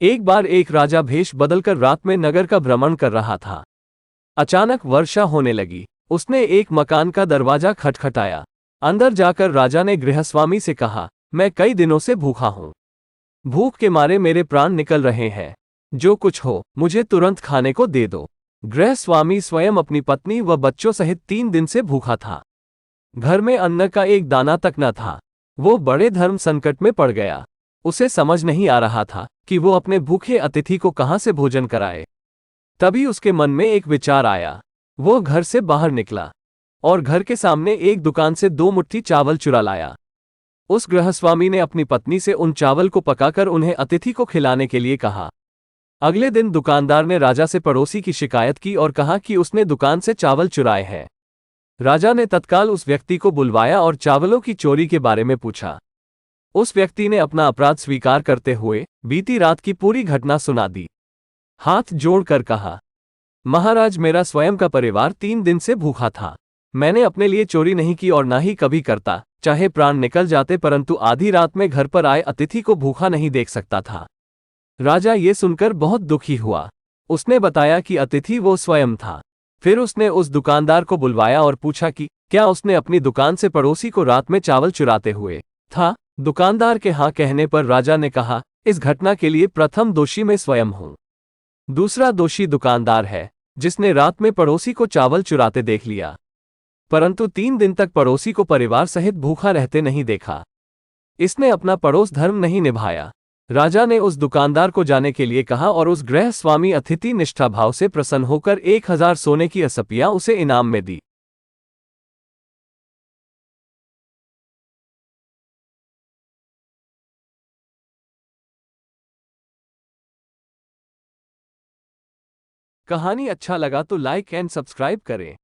एक बार एक राजा भेष बदलकर रात में नगर का भ्रमण कर रहा था। अचानक वर्षा होने लगी। उसने एक मकान का दरवाजा खटखटाया। अंदर जाकर राजा ने गृहस्वामी से कहा, मैं कई दिनों से भूखा हूं। भूख के मारे मेरे प्राण निकल रहे हैं। जो कुछ हो मुझे तुरंत खाने को दे दो। गृहस्वामी स्वयं अपनी पत्नी व बच्चों सहित 3 दिन से भूखा था। घर में अन्न का एक दाना तक न था। वो बड़े धर्म संकट में पड़ गया। उसे समझ नहीं आ रहा था कि वो अपने भूखे अतिथि को कहां से भोजन कराए। तभी उसके मन में एक विचार आया। वो घर से बाहर निकला और घर के सामने एक दुकान से 2 मुट्ठी चावल चुरा लाया। उस गृहस्वामी ने अपनी पत्नी से उन चावल को पकाकर उन्हें अतिथि को खिलाने के लिए कहा। अगले दिन दुकानदार ने राजा से पड़ोसी की शिकायत की और कहा कि उसने दुकान से चावल चुराए हैं। राजा ने तत्काल उस व्यक्ति को बुलवाया और चावलों की चोरी के बारे में पूछा। उस व्यक्ति ने अपना अपराध स्वीकार करते हुए बीती रात की पूरी घटना सुना दी। हाथ जोड़कर कहा, महाराज, मेरा स्वयं का परिवार 3 दिन से भूखा था। मैंने अपने लिए चोरी नहीं की और ना ही कभी करता, चाहे प्राण निकल जाते, परंतु आधी रात में घर पर आए अतिथि को भूखा नहीं देख सकता था। राजा ये सुनकर बहुत दुखी हुआ। उसने बताया कि अतिथि वो स्वयं था। फिर उसने उस दुकानदार को बुलवाया और पूछा कि क्या उसने अपनी दुकान से पड़ोसी को रात में चावल चुराते हुए था। दुकानदार के हाँ कहने पर राजा ने कहा, इस घटना के लिए प्रथम दोषी मैं स्वयं हूं। दूसरा दोषी दुकानदार है, जिसने रात में पड़ोसी को चावल चुराते देख लिया, परंतु 3 दिन तक पड़ोसी को परिवार सहित भूखा रहते नहीं देखा। इसने अपना पड़ोस धर्म नहीं निभाया। राजा ने उस दुकानदार को जाने के लिए कहा और उस गृह स्वामी अतिथि निष्ठा भाव से प्रसन्न होकर 1000 सोने की असपियां उसे इनाम में दी। कहानी अच्छा लगा तो लाइक एंड सब्सक्राइब करें।